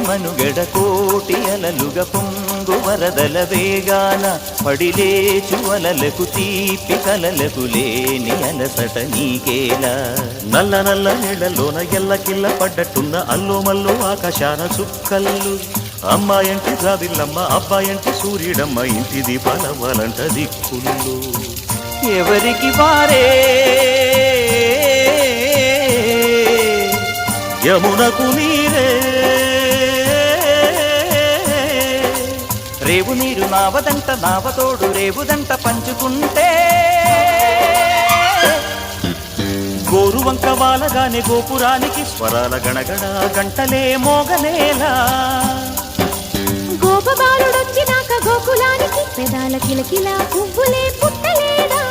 మనుగడ కోటి అలలుగ పొంగు వరదల వేగాన పడిలేచు అలలకు తీపి కలలకు లేని అలసట నీకేలా నల్ల నల్ల నీళ్లలోన ఎల్లకిల్ల పడ్డట్టున్న అల్లో మల్లో ఆకాశాన చుక్కల్లు అమ్మాయంటి జాబిల్లమ్మ అబ్బాయంటి సూర్యుడమ్మ ఇంటి దీపాలవ్వాలంట దిక్కుల్లో ఎవరికి వారే యమునకు నీరే రేవు నీరు నావదంట నావతోడు రేవుదంట పంచుకుంటే గోరువంక వాలగానే గోపురానికి స్వరాల గణగణ గంటలే మోగనేలా గోపబాలుడొచ్చినాక గోకులానికి పెదాల కిలకిలా పువ్వులే పుట్టలేదా